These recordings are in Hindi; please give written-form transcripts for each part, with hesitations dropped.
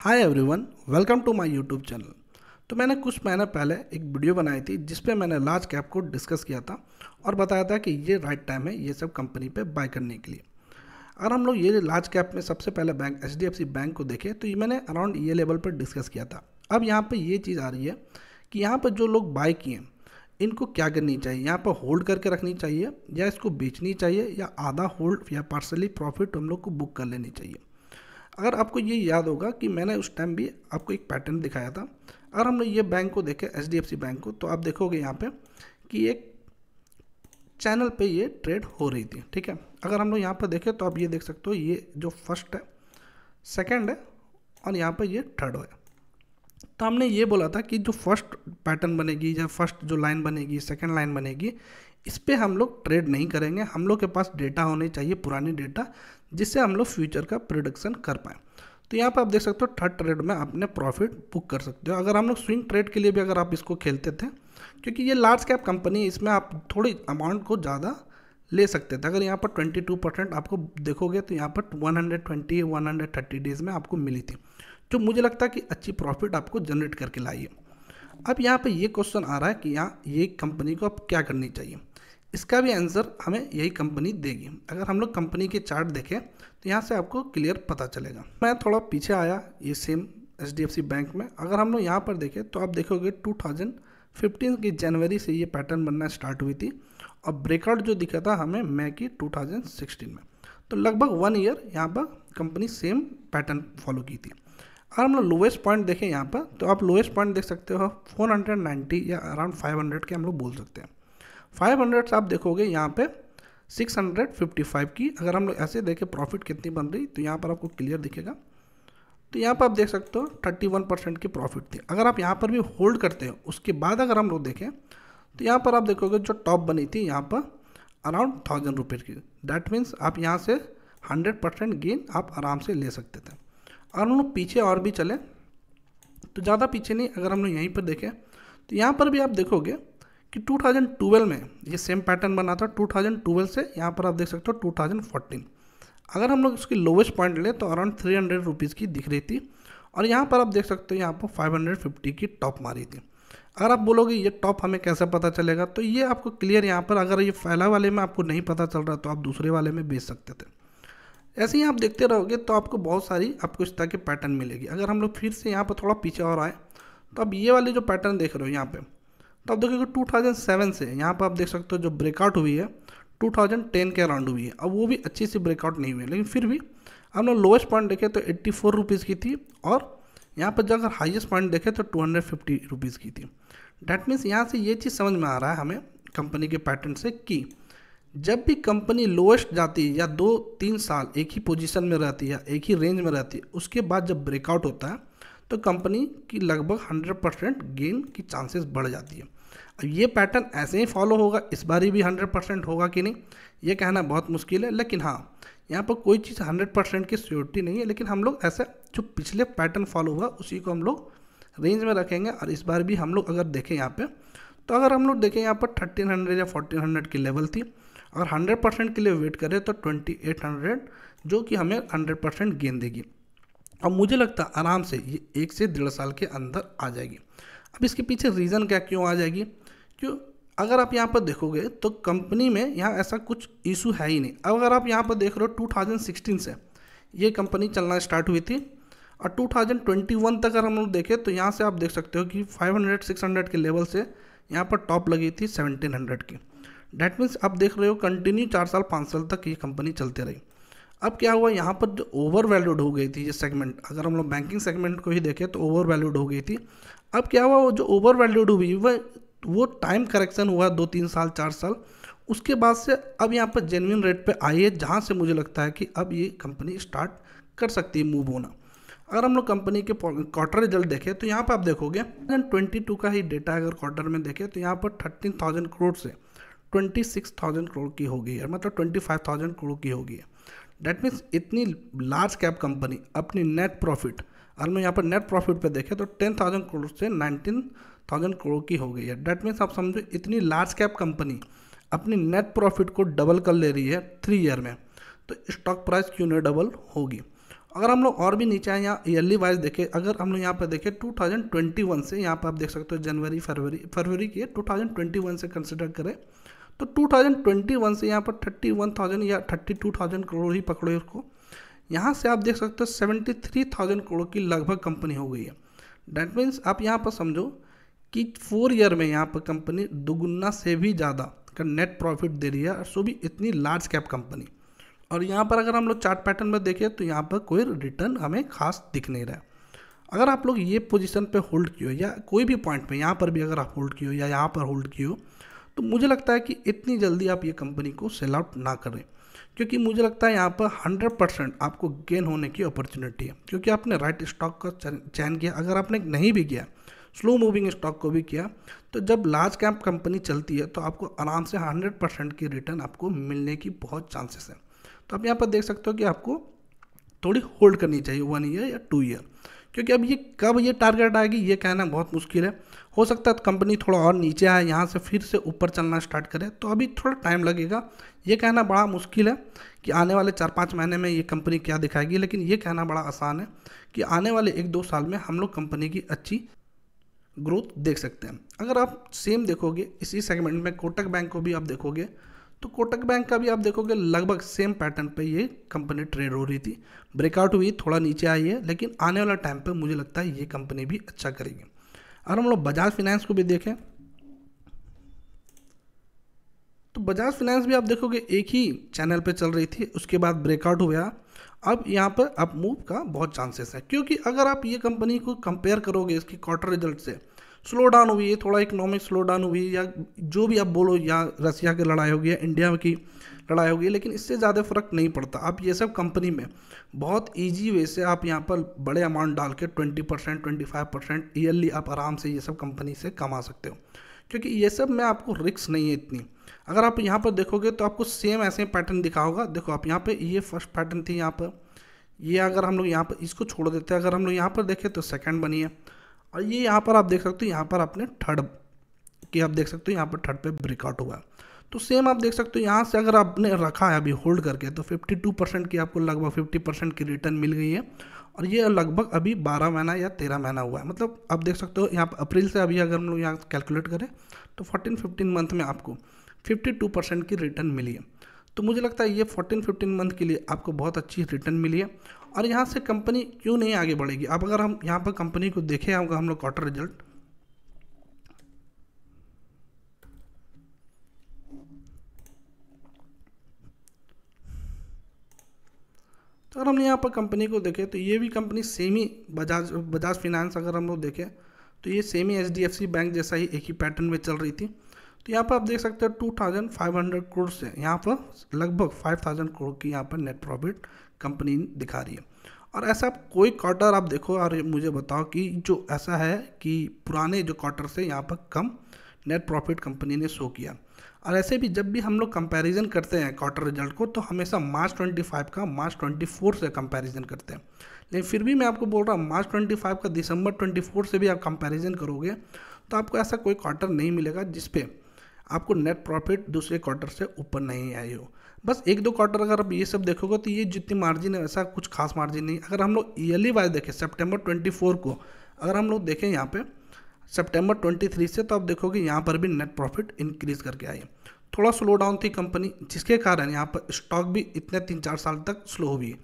Hi everyone, welcome to my YouTube channel. तो मैंने कुछ महीने पहले एक वीडियो बनाई थी जिस पे मैंने लार्ज कैप को डिस्कस किया था और बताया था कि ये राइट टाइम है ये सब कंपनी पे बाय करने के लिए। अगर हम लोग ये लार्ज कैप में सबसे पहले बैंक HDFC बैंक को देखें तो ये मैंने अराउंड ये लेवल पर डिस्कस किया था। अब यहाँ पर ये चीज़ आ रही है कि यहाँ पर जो लोग बाय किए इनको क्या करनी चाहिए, यहाँ पर होल्ड करके रखनी चाहिए या इसको बेचनी चाहिए या आधा होल्ड या पार्सली प्रॉफिट हम लोग को बुक कर लेनी चाहिए। अगर आपको ये याद होगा कि मैंने उस टाइम भी आपको एक पैटर्न दिखाया था। अगर हम लोग ये बैंक को देखें HDFC बैंक को तो आप देखोगे यहाँ पे कि एक चैनल पे ये ट्रेड हो रही थी। ठीक है, अगर हम लोग यहाँ पर देखें तो आप ये देख सकते हो ये जो फर्स्ट है, सेकंड है और यहाँ पर ये थर्ड है। तो हमने ये बोला था कि जो फर्स्ट पैटर्न बनेगी या फर्स्ट जो लाइन बनेगी, सेकंड लाइन बनेगी, इस पे हम लोग ट्रेड नहीं करेंगे। हम लोग के पास डेटा होने चाहिए, पुरानी डेटा, जिससे हम लोग फ्यूचर का प्रिडिक्शन कर पाएँ। तो यहाँ पर आप देख सकते हो थर्ड ट्रेड में अपने प्रॉफिट बुक कर सकते हो। अगर हम लोग स्विंग ट्रेड के लिए भी अगर आप इसको खेलते थे, क्योंकि ये लार्ज कैप कंपनी है, इसमें आप थोड़ी अमाउंट को ज़्यादा ले सकते थे। अगर यहाँ पर 22% आपको देखोगे तो यहाँ पर 120-130 डेज़ में आपको मिली थी, जो मुझे लगता है कि अच्छी प्रॉफिट आपको जनरेट करके लाई है। अब यहाँ पे ये क्वेश्चन आ रहा है कि यहाँ ये कंपनी को अब क्या करनी चाहिए। इसका भी आंसर हमें यही कंपनी देगी। अगर हम लोग कंपनी के चार्ट देखें तो यहाँ से आपको क्लियर पता चलेगा। मैं थोड़ा पीछे आया ये सेम HDFC बैंक में। अगर हम लोग यहाँ पर देखें तो आप देखोगे 2015 की जनवरी से ये पैटर्न बनना स्टार्ट हुई थी और ब्रेकआउट जो दिखा था हमें मई की 2016 में। तो लगभग 1 ईयर यहाँ पर कंपनी सेम पैटर्न फॉलो की थी। अगर हम लोग लोएस्ट पॉइंट देखें यहाँ पर तो आप लोएस्ट पॉइंट देख सकते हो 490 या अराउंड 500 के हम लोग बोल सकते हैं। 500 से आप देखोगे यहाँ पे 655 की। अगर हम लोग ऐसे देखें प्रॉफिट कितनी बन रही तो यहाँ पर आपको क्लियर दिखेगा। तो यहाँ पर आप देख सकते हो 31% की प्रॉफिट थी। अगर आप यहाँ पर भी होल्ड करते हो उसके बाद अगर हम लोग देखें तो यहाँ पर आप देखोगे जो टॉप बनी थी यहाँ पर अराउंड 1000 रुपीज़ की। डैट मीन्स आप यहाँ से 100% गेन आप आराम से ले सकते थे। अगर हम लोग पीछे और भी चले तो ज़्यादा पीछे नहीं, अगर हम लोग यहीं पर देखें तो यहाँ पर भी आप देखोगे कि 2012 में ये सेम पैटर्न बना था। 2012 से यहाँ पर आप देख सकते हो 2014। अगर हम लोग इसकी लोवेस्ट पॉइंट लें तो अराउंड 300 रुपीज़ की दिख रही थी और यहाँ पर आप देख सकते हो यहाँ पर 550 की टॉप मारी थी। अगर आप बोलोगे ये टॉप हमें कैसे पता चलेगा, तो ये आपको क्लियर यहाँ पर, अगर ये पहला वाले में आपको नहीं पता चल रहा तो आप दूसरे वाले में बेच सकते थे। ऐसे ही आप देखते रहोगे तो आपको बहुत सारी आपको इस तरह की पैटर्न मिलेगी। अगर हम लोग फिर से यहाँ पर थोड़ा पीछे और आए तो अब ये वाले जो पैटर्न देख रहे हो यहाँ पे, तो आप देखोगे 2007 से यहाँ पर आप देख सकते हो जो ब्रेकआउट हुई है 2010 के अराउंड हुई है। अब वो भी अच्छी सी ब्रेकआउट नहीं हुई है, लेकिन फिर भी हम लोग लोएस्ट पॉइंट देखें तो 84 रुपीज़ की थी और यहाँ पर अगर हाईएस्ट पॉइंट देखें तो 250 रुपीज़ की थी। डैट मीन्स यहाँ से ये चीज़ समझ में आ रहा है हमें कंपनी के पैटर्न से कि जब भी कंपनी लोएस्ट जाती है या 2-3 साल एक ही पोजीशन में रहती है या एक ही रेंज में रहती है, उसके बाद जब ब्रेकआउट होता है तो कंपनी की लगभग 100% गेन की चांसेस बढ़ जाती है। अब ये पैटर्न ऐसे ही फॉलो होगा, इस बार भी 100% होगा कि नहीं ये कहना बहुत मुश्किल है, लेकिन हाँ यहाँ पर कोई चीज़ 100% की श्योरिटी नहीं है। लेकिन हम लोग ऐसा जो पिछले पैटर्न फॉलो हुआ उसी को हम लोग रेंज में रखेंगे। और इस बार भी हम लोग अगर देखें यहाँ पे तो अगर हम लोग देखें यहाँ पर 1300 या 1400 की लेवल थी और 100% के लिए वेट करें तो 2800 जो कि हमें 100% गेन देगी। और मुझे लगता है आराम से ये 1 से 1.5 साल के अंदर आ जाएगी। अब इसके पीछे रीज़न क्या क्यों आ जाएगी, क्यों अगर आप यहाँ पर देखोगे तो कंपनी में यहाँ ऐसा कुछ इशू है ही नहीं। अब अगर आप यहाँ पर देख रहे हो 2016 से ये कंपनी चलना स्टार्ट हुई थी और 2021 तक अगर हम लोग देखें तो यहाँ से आप देख सकते हो कि 500-600 के लेवल से यहाँ पर टॉप लगी थी 1700 की। डैट मीन्स आप देख रहे हो कंटिन्यू 4 साल 5 साल तक ये कंपनी चलते रही। अब क्या हुआ यहाँ पर जो ओवर वैल्यूड हो गई थी ये सेगमेंट, अगर हम लोग बैंकिंग सेगमेंट को ही देखें तो ओवर वैल्यूड हो गई थी। अब क्या हुआ, वो जो ओवर वैल्यूड हुई वो टाइम करेक्शन हुआ 2-3 साल 4 साल, उसके बाद से अब यहाँ पर जेन्युइन रेट पे आई है, जहाँ से मुझे लगता है कि अब ये कंपनी स्टार्ट कर सकती है मूव होना। अगर हम लोग कंपनी के क्वार्टर रिजल्ट देखें तो यहाँ पर आप देखोगे 2022 का ही डेटा अगर क्वार्टर में देखें तो यहाँ पर 13,000 करोड़ से 26,000 करोड़ की हो गई है, मतलब 25,000 करोड़ की हो गई है। डैट मीन्स इतनी लार्ज कैप कंपनी अपनी नेट प्रॉफिट, अगर मैं यहाँ पर नेट प्रॉफिट पे देखें तो 10,000 करोड़ से 19,000 करोड़ की हो गई है। डैट मीन्स आप समझो इतनी लार्ज कैप कंपनी अपनी नेट प्रॉफिट को डबल कर ले रही है 3 ईयर में, तो स्टॉक प्राइस क्यों नहीं डबल होगी। अगर हम लोग और भी नीचे आए यहाँ ईयरली वाइज देखें, अगर हम लोग यहाँ पर देखें 2021 से, यहाँ पर आप देख सकते हो जनवरी फरवरी की 2021 से कंसिडर करें तो 2021 से यहाँ पर 31,000 या 32,000 करोड़ ही पकड़ो इसको। यहाँ से आप देख सकते हो 73,000 करोड़ की लगभग कंपनी हो गई है। डैट मीन्स आप यहाँ पर समझो कि 4 ईयर में यहाँ पर कंपनी दुगुना से भी ज़्यादा का नेट प्रॉफिट दे रही है, और सो भी इतनी लार्ज कैप कंपनी। और यहाँ पर अगर हम लोग चार्ट पैटर्न में देखें तो यहाँ पर कोई रिटर्न हमें खास दिख नहीं रहा है। अगर आप लोग ये पोजीशन पे होल्ड किए हो या कोई भी पॉइंट पे यहाँ पर भी अगर आप होल्ड किए हो या यहाँ पर होल्ड किए हो, तो मुझे लगता है कि इतनी जल्दी आप ये कंपनी को सेल आउट ना करें, क्योंकि मुझे लगता है यहाँ पर 100% आपको गेन होने की अपॉर्चुनिटी है, क्योंकि आपने राइट स्टॉक का चयन किया। अगर आपने नहीं भी किया, स्लो मूविंग स्टॉक को भी किया, तो जब लार्ज कैप कंपनी चलती है तो आपको आराम से 100% की रिटर्न आपको मिलने की बहुत चांसेस है। तो आप यहाँ पर देख सकते हो कि आपको थोड़ी होल्ड करनी चाहिए 1 ईयर या 2 ईयर, क्योंकि अब ये कब ये टारगेट आएगी ये कहना बहुत मुश्किल है। हो सकता है कंपनी थोड़ा और नीचे आए, यहाँ से फिर से ऊपर चलना स्टार्ट करे, तो अभी थोड़ा टाइम लगेगा। ये कहना बड़ा मुश्किल है कि आने वाले 4-5 महीने में ये कंपनी क्या दिखाएगी, लेकिन ये कहना बड़ा आसान है कि आने वाले 1-2 साल में हम लोग कंपनी की अच्छी ग्रोथ देख सकते हैं। अगर आप सेम देखोगे इसी सेगमेंट में कोटक बैंक को भी आप देखोगे, तो कोटक बैंक का भी आप देखोगे लगभग सेम पैटर्न पे ये कंपनी ट्रेड हो रही थी, ब्रेकआउट हुई, थोड़ा नीचे आई है, लेकिन आने वाला टाइम पे मुझे लगता है ये कंपनी भी अच्छा करेगी। और हम लोग बजाज फाइनेंस को भी देखें तो बजाज फाइनेंस भी आप देखोगे एक ही चैनल पे चल रही थी, उसके बाद ब्रेकआउट हुआ। अब यहाँ पर अप मूव का बहुत चांसेस है, क्योंकि अगर आप ये कंपनी को कंपेयर करोगे इसकी क्वार्टर रिजल्ट से, स्लो डाउन हुई है, थोड़ा इकोनॉमिक स्लो डाउन हुई है, या जो भी आप बोलो, या रसिया की लड़ाई होगी या इंडिया की लड़ाई होगी, लेकिन इससे ज़्यादा फर्क नहीं पड़ता। आप ये सब कंपनी में बहुत इजी वे से आप यहाँ पर बड़े अमाउंट डाल के 20% 25% ईयरली आप आराम से ये सब कंपनी से कमा सकते हो, क्योंकि ये सब में आपको रिस्क नहीं है इतनी। अगर आप यहाँ पर देखोगे तो आपको सेम ऐसे पैटर्न दिखा होगा। देखो आप यहाँ पे ये फर्स्ट पैटर्न थी, यहाँ पर ये अगर हम लोग यहाँ पर इसको छोड़ देते हैं, अगर हम लोग यहाँ पर देखें तो सेकंड बनी है, और ये यहाँ पर आप देख सकते हो यहाँ पर आपने थर्ड की आप देख सकते हो यहाँ पर थर्ड पे ब्रेकआउट हुआ है। तो सेम आप देख सकते हो यहाँ से अगर आपने रखा है अभी होल्ड करके, तो 52% की आपको लगभग 50% की रिटर्न मिल गई है, और ये लगभग अभी 12 महीना या 13 महीना हुआ है। मतलब आप देख सकते हो यहाँ पर अप्रैल से अभी अगर हम लोग यहाँ कैलकुलेट करें तो 14-15 मंथ में आपको 52% की रिटर्न मिली है। तो मुझे लगता है ये 14-15 मंथ के लिए आपको बहुत अच्छी रिटर्न मिली है, और यहाँ से कंपनी क्यों नहीं आगे बढ़ेगी। अब अगर हम यहाँ पर कंपनी को देखें होगा हम लोग क्वार्टर रिजल्ट, तो अगर हम यहाँ पर कंपनी को देखें तो ये भी कंपनी सेम ही बजाज फाइनेंस अगर हम लोग देखें तो ये सेम ही HDFC बैंक जैसा ही एक ही पैटर्न में चल रही थी। तो यहाँ पर आप देख सकते हो 2500 करोड़ से यहाँ पर लगभग 5000 करोड़ की यहाँ पर नेट प्रॉफिट कंपनी दिखा रही है। और ऐसा कोई क्वार्टर आप देखो और मुझे बताओ कि जो ऐसा है कि पुराने जो क्वार्टर से यहाँ पर कम नेट प्रॉफिट कंपनी ने शो किया। और ऐसे भी जब भी हम लोग कंपैरिजन करते हैं क्वार्टर रिजल्ट को, तो हमेशा मार्च 25 का मार्च 24 से कंपैरिजन करते हैं। लेकिन फिर भी मैं आपको बोल रहा हूँ मार्च 25 का दिसंबर 24 से भी आप कंपैरिजन करोगे तो आपको ऐसा कोई क्वार्टर नहीं मिलेगा जिसपे आपको नेट प्रॉफिट दूसरे क्वार्टर से ऊपर नहीं आई हो। बस 1-2 क्वार्टर अगर आप ये सब देखोगे तो ये जितनी मार्जिन है वैसा कुछ खास मार्जिन नहीं। अगर हम लोग ईयरली वाइज देखें सितंबर 24 को अगर हम लोग देखें यहाँ पे सितंबर 23 से, तो आप देखोगे यहाँ पर भी नेट प्रॉफिट इंक्रीज करके आई। थोड़ा स्लो डाउन थी कंपनी, जिसके कारण यहाँ पर स्टॉक भी इतने 3-4 साल तक स्लो हुई।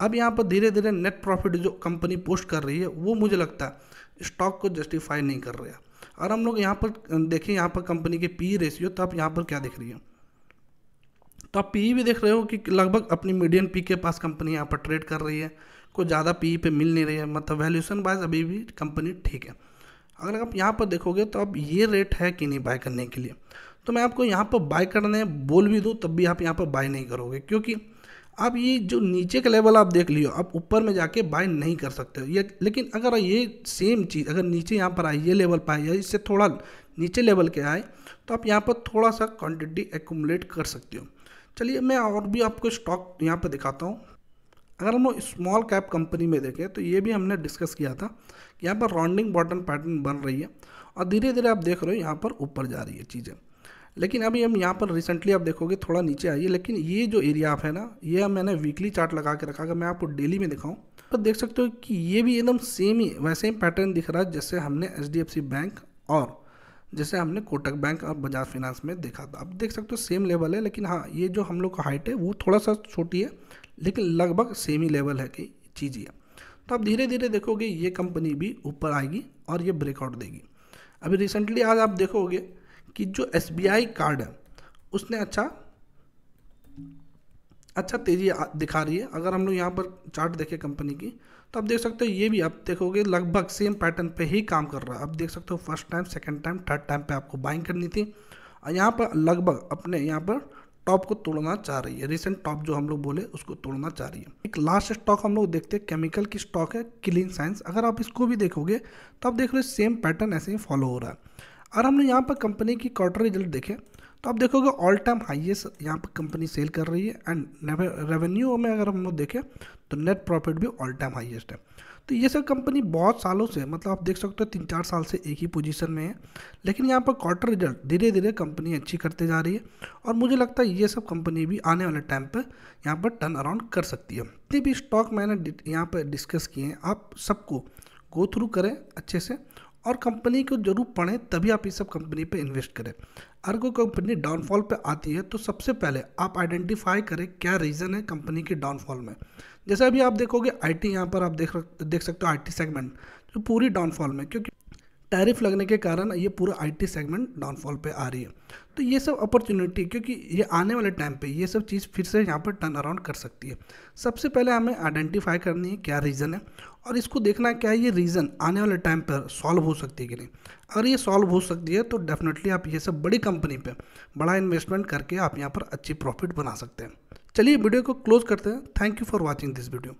अब यहाँ पर धीरे धीरे नेट प्रॉफिट जो कंपनी पोस्ट कर रही है वो मुझे लगता है स्टॉक को जस्टिफाई नहीं कर रहा है। और हम लोग यहाँ पर देखें यहाँ पर कंपनी के PE रेशियो, तो आप यहाँ पर क्या दिख रही है, तो आप PE भी देख रहे हो कि लगभग अपनी मीडियन पी के पास कंपनी यहाँ पर ट्रेड कर रही है, कोई ज़्यादा PE पे मिल नहीं रही है। मतलब वैल्यूएशन वाइज अभी भी कंपनी ठीक है। अगर आप यहाँ पर देखोगे तो अब ये रेट है कि नहीं बाय करने के लिए, तो मैं आपको यहाँ पर बाय करने बोल भी दूँ तब भी आप यहाँ पर बाय नहीं करोगे, क्योंकि आप ये जो नीचे का लेवल आप देख लियो, आप ऊपर में जाके बाय नहीं कर सकते हो ये। लेकिन अगर ये सेम चीज़ अगर नीचे यहाँ पर आए, ये लेवल पर आए या इससे थोड़ा नीचे लेवल के आए, तो आप यहाँ पर थोड़ा सा क्वान्टिटी एक्यूमुलेट कर सकते हो। चलिए मैं और भी आपको स्टॉक यहाँ पर दिखाता हूँ। अगर हम लोग स्मॉल कैप कंपनी में देखें तो ये भी हमने डिस्कस किया था कि यहाँ पर राउंडिंग बॉटम पैटर्न बन रही है और धीरे धीरे आप देख रहे हो यहाँ पर ऊपर जा रही है चीज़ें। लेकिन अभी हम यहाँ पर रिसेंटली आप देखोगे थोड़ा नीचे आई है, लेकिन ये जो एरिया आप है ना, ये मैंने वीकली चार्ट लगा के रखा। अगर मैं आपको डेली में दिखाऊँ पर देख सकते हो कि ये भी एकदम सेम ही वैसे ही पैटर्न दिख रहा है जैसे हमने HDFC बैंक और जैसे हमने कोटक बैंक और बजाज फाइनेंस में देखा था। अब देख सकते हो सेम लेवल है, लेकिन हाँ ये जो हम लोग का हाइट है वो थोड़ा सा छोटी है, लेकिन लगभग सेम ही लेवल है कि चीज़ ही है। तो अब धीरे धीरे देखोगे ये कंपनी भी ऊपर आएगी और ये ब्रेकआउट देगी। अभी रिसेंटली आज आप देखोगे कि जो SBI कार्ड है उसने अच्छा तेज़ी दिखा रही है। अगर हम लोग यहाँ पर चार्ट देखें कंपनी की, तो आप देख सकते हो ये भी आप देखोगे लगभग सेम पैटर्न पे ही काम कर रहा है। अब देख सकते हो first time, second time, third time पे आपको बाइंग करनी थी और यहाँ पर लगभग अपने यहाँ पर टॉप को तोड़ना चाह रही है। रिसेंट टॉप जो हम लोग बोले उसको तोड़ना चाह रही है। एक लास्ट स्टॉक हम लोग देखते हैं, केमिकल की स्टॉक है क्लीन साइंस। अगर आप इसको भी देखोगे तो आप देख रहे हो सेम पैटर्न ऐसे ही फॉलो हो रहा है। और हमने यहाँ पर कंपनी की क्वार्टर रिजल्ट देखे तो आप देखोगे ऑल टाइम हाईएस्ट यहाँ पर कंपनी सेल कर रही है। एंड रेवेन्यू में अगर हम लोग देखें तो नेट प्रॉफिट भी ऑल टाइम हाईएस्ट है। तो ये सब कंपनी बहुत सालों से, मतलब आप देख सकते हो 3-4 साल से एक ही पोजीशन में है, लेकिन यहाँ पर क्वार्टर रिजल्ट धीरे धीरे कंपनी अच्छी करते जा रही है। और मुझे लगता है ये सब कंपनी भी आने वाले टाइम पर यहाँ पर टर्न अराउंड कर सकती है। जितने भी स्टॉक मैंने यहाँ पर डिस्कस किए हैं आप सबको गो थ्रू करें अच्छे से और कंपनी को जरूर पढ़ें, तभी आप इस सब कंपनी पे इन्वेस्ट करें। अगर कोई कंपनी डाउनफॉल पे आती है तो सबसे पहले आप आइडेंटिफाई करें क्या रीज़न है कंपनी के डाउनफॉल में। जैसे अभी आप देखोगे आईटी, यहाँ पर आप देख सकते हो आईटी सेगमेंट जो पूरी डाउनफॉल में, क्योंकि टैरिफ लगने के कारण ये पूरा आईटी सेगमेंट डाउनफॉल पे आ रही है। तो ये सब अपॉर्चुनिटी, क्योंकि ये आने वाले टाइम पे ये सब चीज़ फिर से यहाँ पर टर्न अराउंड कर सकती है। सबसे पहले हमें आइडेंटिफाई करनी है क्या रीज़न है और इसको देखना है क्या ये रीज़न आने वाले टाइम पर सॉल्व हो सकती है कि नहीं। अगर ये सॉल्व हो सकती है तो डेफिनेटली आप ये सब बड़ी कंपनी पे बड़ा इन्वेस्टमेंट करके आप यहाँ पर अच्छी प्रॉफिट बना सकते हैं। चलिए वीडियो को क्लोज करते हैं। Thank you for watching this video.